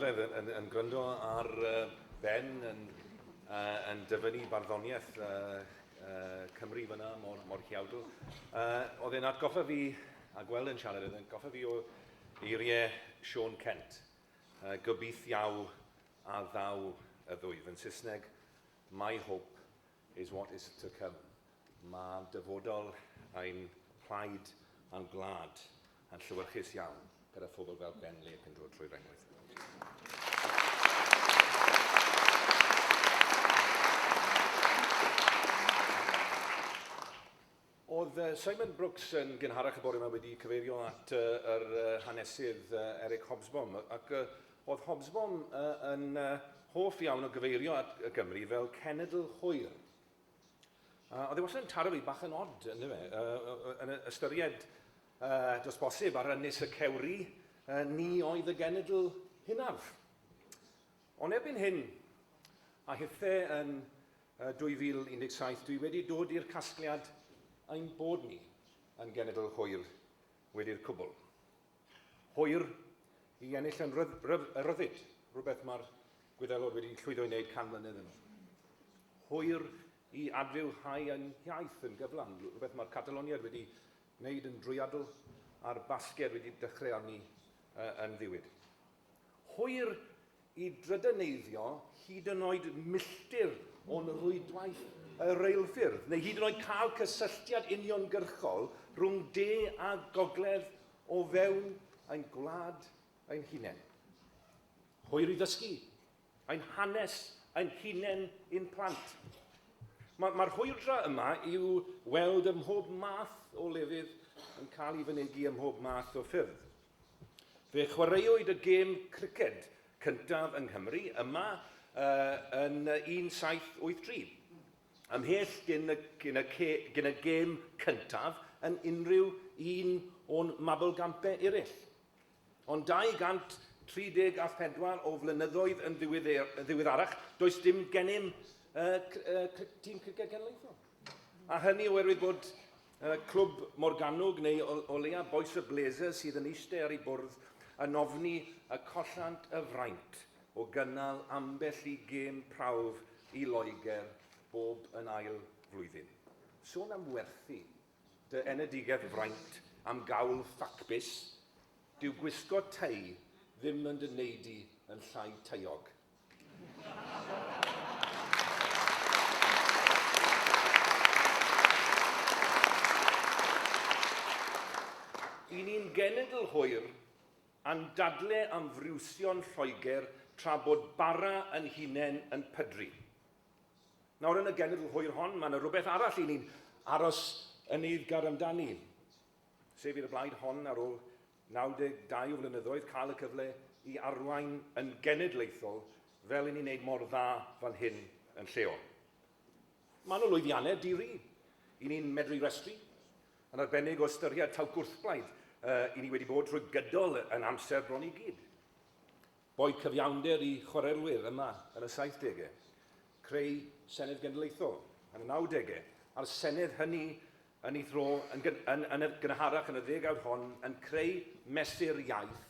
Nghaernarfon yn gryndo ar Ben yn dyfynu barddoniaeth Cymru fyna mor hiawdl. Oedd e'n atgoffa fi, a gweld yn siarad, oedd e'n atgoffa fi o eiriau Sean Kent. Gobeithio a ddaw y ddwy. Yn Saesneg, my hope is what is to come. Mae dyfodol ein plaid a'n gwlad yn llywyrchus iawn gyda phobl fel Ben Lake yn dod trwy'r rengwaith. Oedd Simon Brooks yn gynharach y bore yma wedi cyfeirio at yr hanesydd Eric Hobsbawm, ac oedd Hobsbawm yn hoff iawn o gyfeirio at y Gymru fel cenedl hwyr. Oedd e wastad yn taro fi bach yn od, yn ystyried dros bosib ar ynys y cewri, ni oedd y genedl hynaf. Ond erbyn hyn, a hithau yn 2017, dwi wedi dod i'r casgliad ein bod ni yn genedl hwyr wedi'r cwbl. Hwyr i ennill yn ryddid, rhywbeth mae'r Gwyddelod wedi llwyddo i wneud 100 mlynedd yn ôl. Hwyr i adfywhau yn iaith yn gyflawn, rhywbeth mae'r Cataloniad wedi wneud yn drwyadl a'r Basged wedi dechrau arni yn ddiwyd. Hwyr i drydaneiddio hyd yn oed milltir o'n rwydwaith y reilffyrdd, neu hyd yn oed cael cysylltiad uniongyrchol rhwng de a gogledd o fewn ein gwlad ein hunain. Hwyr i ddysgu, ein hanes ein hunain i'n plant. Mae'r hwyrdra yma i'w weld ym mhob math o lefydd yn cael ei fynegu ym mhob math o ffyrdd. Fe chwaraewyd y gêm criced cyntaf yng Nghymru yma yn 1783. Ymhell gyn y gêm cyntaf yn unrhyw un o'n mabolgampau eraill. Ond 234 o flynyddoedd yn ddiweddarach, does dim gennym tîm criced genedlaethol. A hynny oherwydd bod clwb Morgannwg neu o leia Boes y Blazers sydd yn eistedd ar ei bwrdd yn ofni y collant y fraint o gynnal ambell i gêm prawf i Loegr bob yn ail flwyddyn. Sôn am werthu dy enedigedd fraint am gawl ffacbus, dyw gwisgo tei ddim yn dy neidi yn llai teiog. I ni'n genedl hwyr a'n dadle am friwsion Lloegr tra bod bara yn hunain yn pydru. Nawr yn y genedl hwyr hon, mae yna rhywbeth arall i ni'n aros yn eiddgar amdani. Sef i'r blaid hon ar ôl 92 o flynyddoedd cael y cyfle i arwain yn genedlaethol fel i ni'n neud mor dda fan hyn yn lleol. Mae yna lwyddiannau diri i ni'n medru restru, yn arbennig o ystyried taw gwrthblaid i ni wedi bod trwy gydol yn amser bron i gyd. Boed cyfiawnder i chwarelwyr yma yn y 70au, creu Senedd Genedlaethol yn y 90au, a'r Senedd hynny yn ei thro yn gynharach yn y 10awd hon yn creu mesur iaith,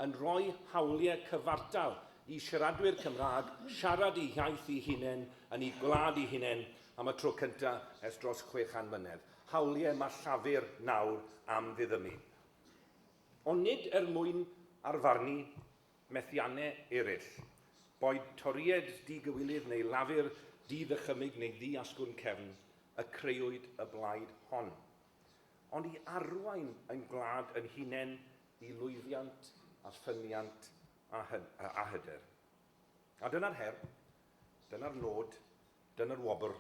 yn rhoi hawliau cyfartal i siaradwyr Cymraeg siarad eu iaith eu hunain yn eu gwlad eu hunain am y tro cyntaf ers dros 600 mlynedd. Hawliau mae llafur nawr am ddiddymu. Ond nid mwyn arfarnu methiannau eraill, boed toried di-gywilydd neu lafur di-ddychymig neu di-asgwn cefn y creuwyd y blaid hon. Ond i arwain yn gwlad yn hunain i lwyddiant a ffyniant a hyder. A dyna'r her, dyna'r nod, dyna'r wobr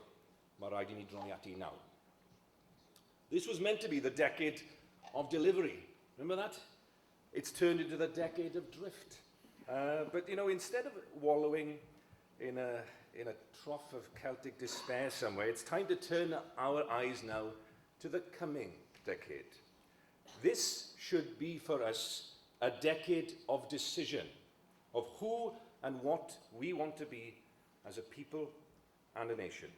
mae rhaid i ni droi ati nawr. This was meant to be the decade of delivery. Remember that? It's turned into the decade of drift. But, you know, instead of wallowing in a trough of Celtic despair somewhere, it's time to turn our eyes now to the coming decade. This should be for us a decade of decision, of who and what we want to be as a people and a nation.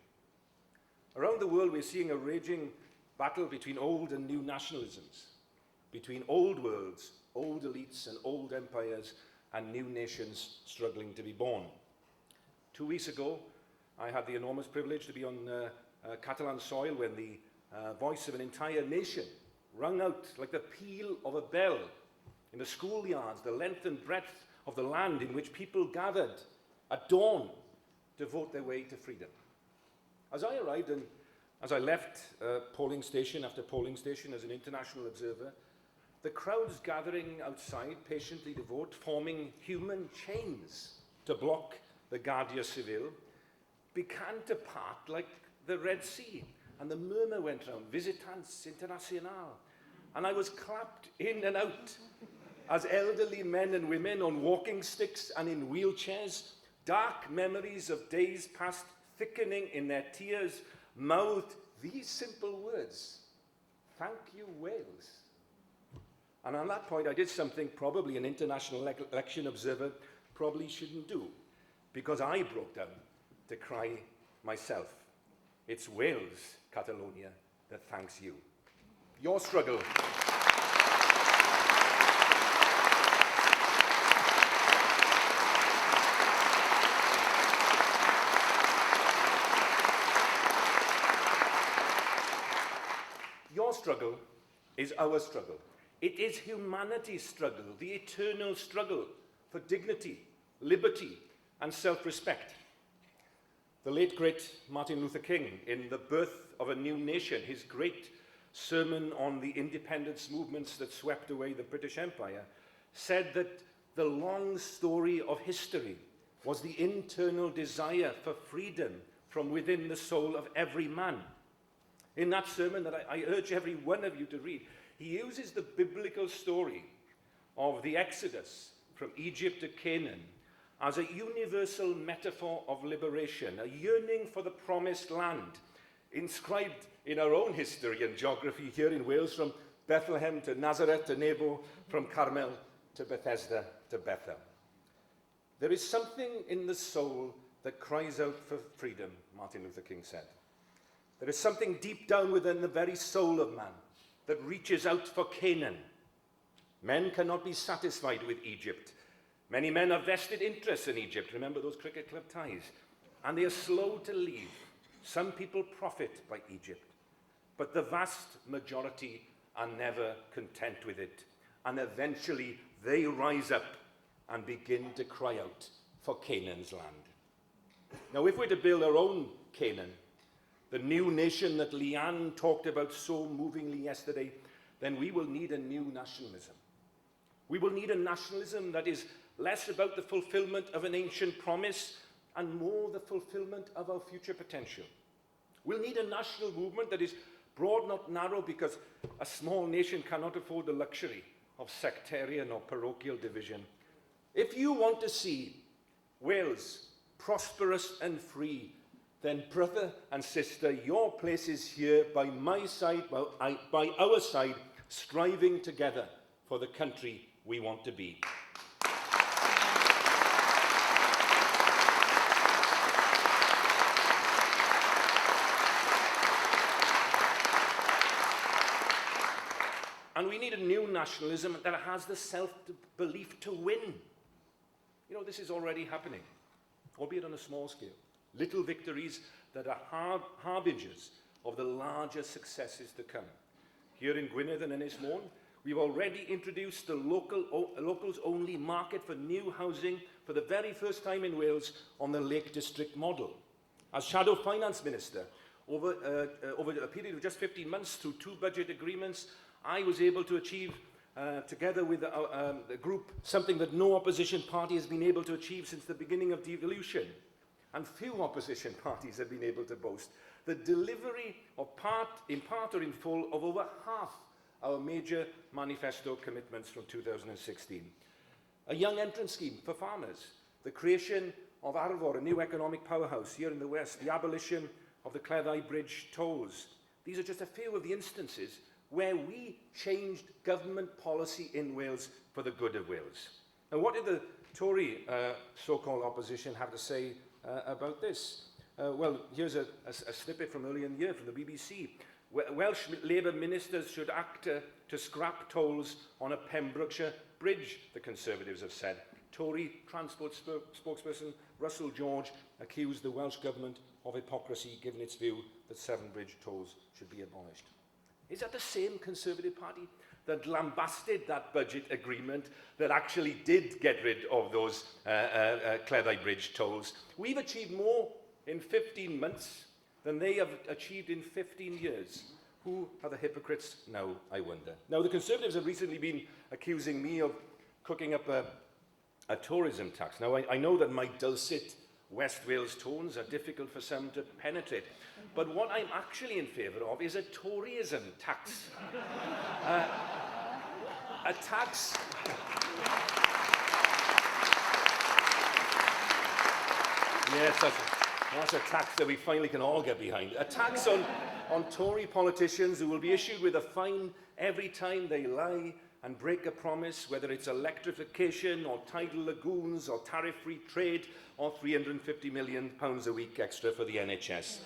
Around the world, we're seeing a raging battle between old and new nationalisms, between old worlds, old elites and old empires, and new nations struggling to be born. 2 weeks ago, I had the enormous privilege to be on Catalan soil when the voice of an entire nation rung out like the peal of a bell in the schoolyards, the length and breadth of the land in which people gathered at dawn to vote their way to freedom. As I arrived and as I left polling station after polling station as an international observer, the crowds gathering outside patiently to vote, forming human chains to block the Guardia Civil, began to part like the Red Sea. And the murmur went round, Visitants International. And I was clapped in and out as elderly men and women on walking sticks and in wheelchairs, dark memories of days past thickening in their tears, mouthed these simple words, "Thank you, Wales." And on that point, I did something probably an international election observer probably shouldn't do, because I broke down to cry myself. It's Wales, Catalonia, that thanks you. Your struggle. Your struggle is our struggle. It is humanity's struggle, the eternal struggle for dignity, liberty, and self-respect. The late, great Martin Luther King, in The Birth of a New Nation, his great sermon on the independence movements that swept away the British Empire, said that the long story of history was the internal desire for freedom from within the soul of every man. In that sermon that I urge every one of you to read, he uses the biblical story of the Exodus from Egypt to Canaan as a universal metaphor of liberation, a yearning for the promised land, inscribed in our own history and geography here in Wales, from Bethlehem to Nazareth to Nebo, from Carmel to Bethesda to Bethel. There is something in the soul that cries out for freedom, Martin Luther King said. There is something deep down within the very soul of man that reaches out for Canaan. Men cannot be satisfied with Egypt. Many men have vested interests in Egypt. Remember those cricket club ties? And they are slow to leave. Some people profit by Egypt. But the vast majority are never content with it. And eventually they rise up and begin to cry out for Canaan's land. Now, if we're to build our own Canaan, the new nation that Leanne talked about so movingly yesterday, then we will need a new nationalism. We will need a nationalism that is less about the fulfillment of an ancient promise and more the fulfillment of our future potential. We'll need a national movement that is broad, not narrow, because a small nation cannot afford the luxury of sectarian or parochial division. If you want to see Wales prosperous and free, then brother and sister, your place is here by my side, by our side, striving together for the country we want to be. And we need a new nationalism that has the self-belief to win. You know, this is already happening, albeit on a small scale. Little victories that are harbingers of the larger successes to come. Here in Gwynedd and Ynys Môn, we've already introduced the locals-only market for new housing for the very first time in Wales on the Lake District model. As Shadow Finance Minister, over a period of just 15 months, through 2 budget agreements, I was able to achieve, together with the group, something that no opposition party has been able to achieve since the beginning of devolution. And few opposition parties have been able to boast the delivery of in part or in full, of over half our major manifesto commitments from 2016. A young entrance scheme for farmers, the creation of Arfor, a new economic powerhouse here in the West, the abolition of the Cleddau Bridge tolls. These are just a few of the instances where we changed government policy in Wales for the good of Wales. Now, what did the Tory so-called opposition have to say about this? Well, here's a snippet from earlier in the year from the BBC. Welsh Labour ministers should act to scrap tolls on a Pembrokeshire bridge, the Conservatives have said. Tory Transport spokesperson Russell George accused the Welsh Government of hypocrisy given its view that Severn Bridge tolls should be abolished. Is that the same Conservative Party that lambasted that budget agreement that actually did get rid of those Cleddau Bridge tolls? We've achieved more in 15 months than they have achieved in 15 years. Who are the hypocrites now, I wonder? Now, the Conservatives have recently been accusing me of cooking up a tourism tax. Now, I know that my dulcet West Wales tones are difficult for some to penetrate, but what I'm actually in favour of is a Toryism tax. A tax... Yes, that's a tax that we finally can all get behind. A tax on Tory politicians who will be issued with a fine every time they lie and break a promise, whether it's electrification or tidal lagoons or tariff-free trade or £350 million a week extra for the NHS.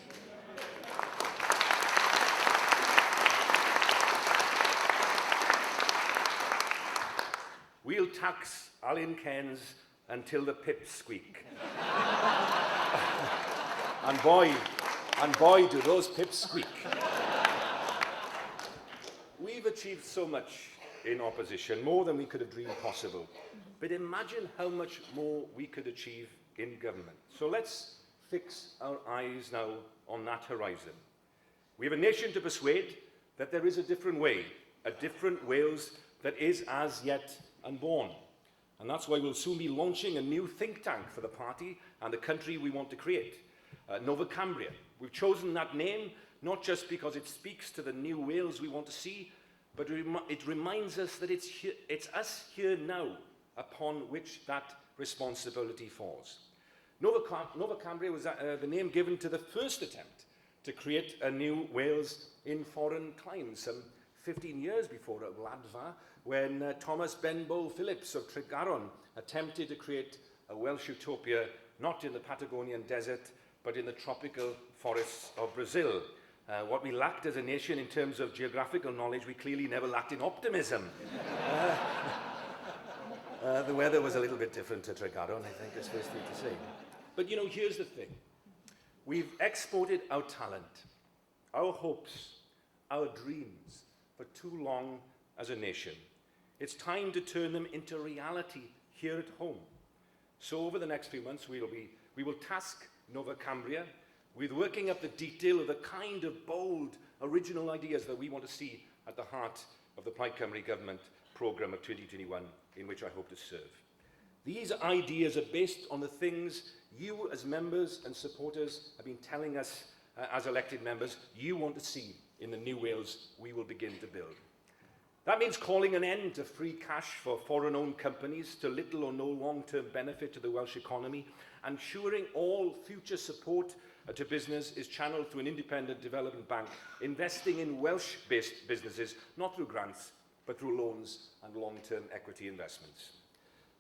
We'll tax Alan Cairns until the pips squeak. And boy, do those pips squeak. We've achieved so much in opposition, more than we could have dreamed possible. But imagine how much more we could achieve in government. So let's fix our eyes now on that horizon. We have a nation to persuade that there is a different way, a different Wales that is as yet unborn. And that's why we'll soon be launching a new think tank for the party and the country we want to create, Nova Cambria. We've chosen that name not just because it speaks to the new Wales we want to see, but it reminds us that it's us here now upon which that responsibility falls. Nova Cambria was the name given to the first attempt to create a new Wales in foreign climes, some 15 years before Wladfa, when Thomas Benbow Phillips of Tregaron attempted to create a Welsh utopia not in the Patagonian desert, but in the tropical forests of Brazil. What we lacked as a nation in terms of geographical knowledge, we clearly never lacked in optimism. The weather was a little bit different to Tregaron, I think it's first thing to say. But you know, here's the thing. We've exported our talent, our hopes, our dreams for too long as a nation. It's time to turn them into reality here at home. So over the next few months, we will task Nova Cambria with working up the detail of the kind of bold, original ideas that we want to see at the heart of the Plaid Cymru government programme of 2021, in which I hope to serve. These ideas are based on the things you as members and supporters have been telling us as elected members you want to see in the new Wales we will begin to build. That means calling an end to free cash for foreign-owned companies to little or no long-term benefit to the Welsh economy, ensuring all future support to business is channeled through an independent development bank, investing in Welsh-based businesses, not through grants, but through loans and long-term equity investments.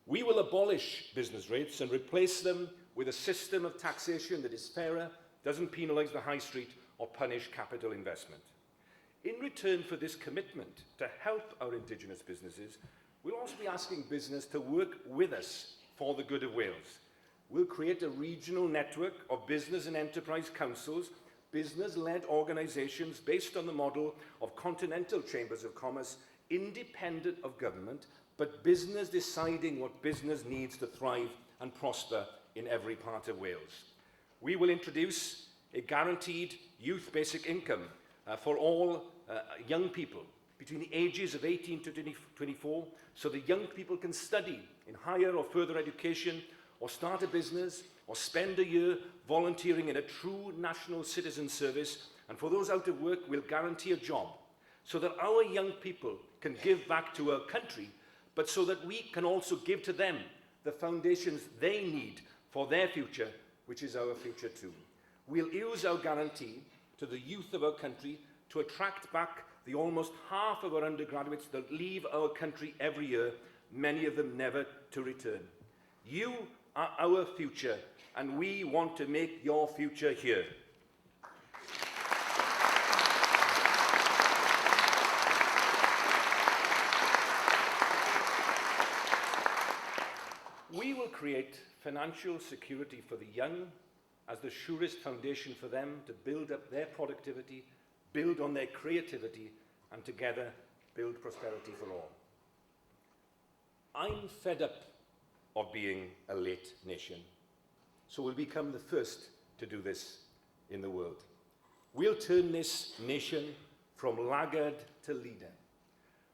We will abolish business rates and replace them with a system of taxation that is fairer, doesn't penalise the high street or punish capital investment. In return for this commitment to help our Indigenous businesses, we'll also be asking business to work with us for the good of Wales. We'll create a regional network of business and enterprise councils, business-led organisations based on the model of continental chambers of commerce, independent of government, but business deciding what business needs to thrive and prosper in every part of Wales. We will introduce a guaranteed youth basic income for all young people between the ages of 18 to 24, so that young people can study in higher or further education, or start a business, or spend a year volunteering in a true national citizen service. And for those out of work, we'll guarantee a job, so that our young people can give back to our country, but so that we can also give to them the foundations they need for their future, which is our future too. We'll use our guarantee to the youth of our country to attract back the almost half of our undergraduates that leave our country every year, many of them never to return. You are our future, and we want to make your future here. create financial security for the young as the surest foundation for them to build up their productivity, build on their creativity, and together build prosperity for all. I'm fed up of being a late nation, so we'll become the first to do this in the world. We'll turn this nation from laggard to leader.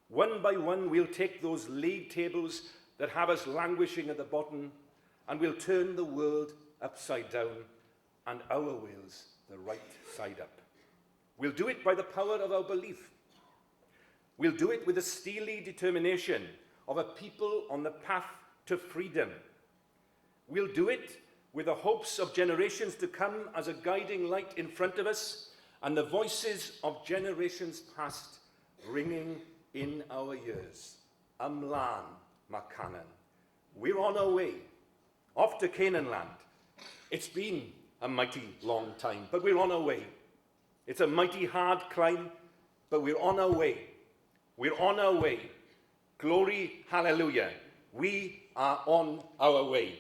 One by one, we'll take those league tables that have us languishing at the bottom, and we'll turn the world upside down and our wheels the right side up. We'll do it by the power of our belief. We'll do it with the steely determination of a people on the path to freedom. We'll do it with the hopes of generations to come as a guiding light in front of us, and the voices of generations past ringing in our ears. Ymlaen, ma Canaan. We're on our way, off to Canaan land. It's been a mighty long time, but we're on our way. It's a mighty hard climb, but we're on our way. We're on our way. Glory, hallelujah. We are on our way.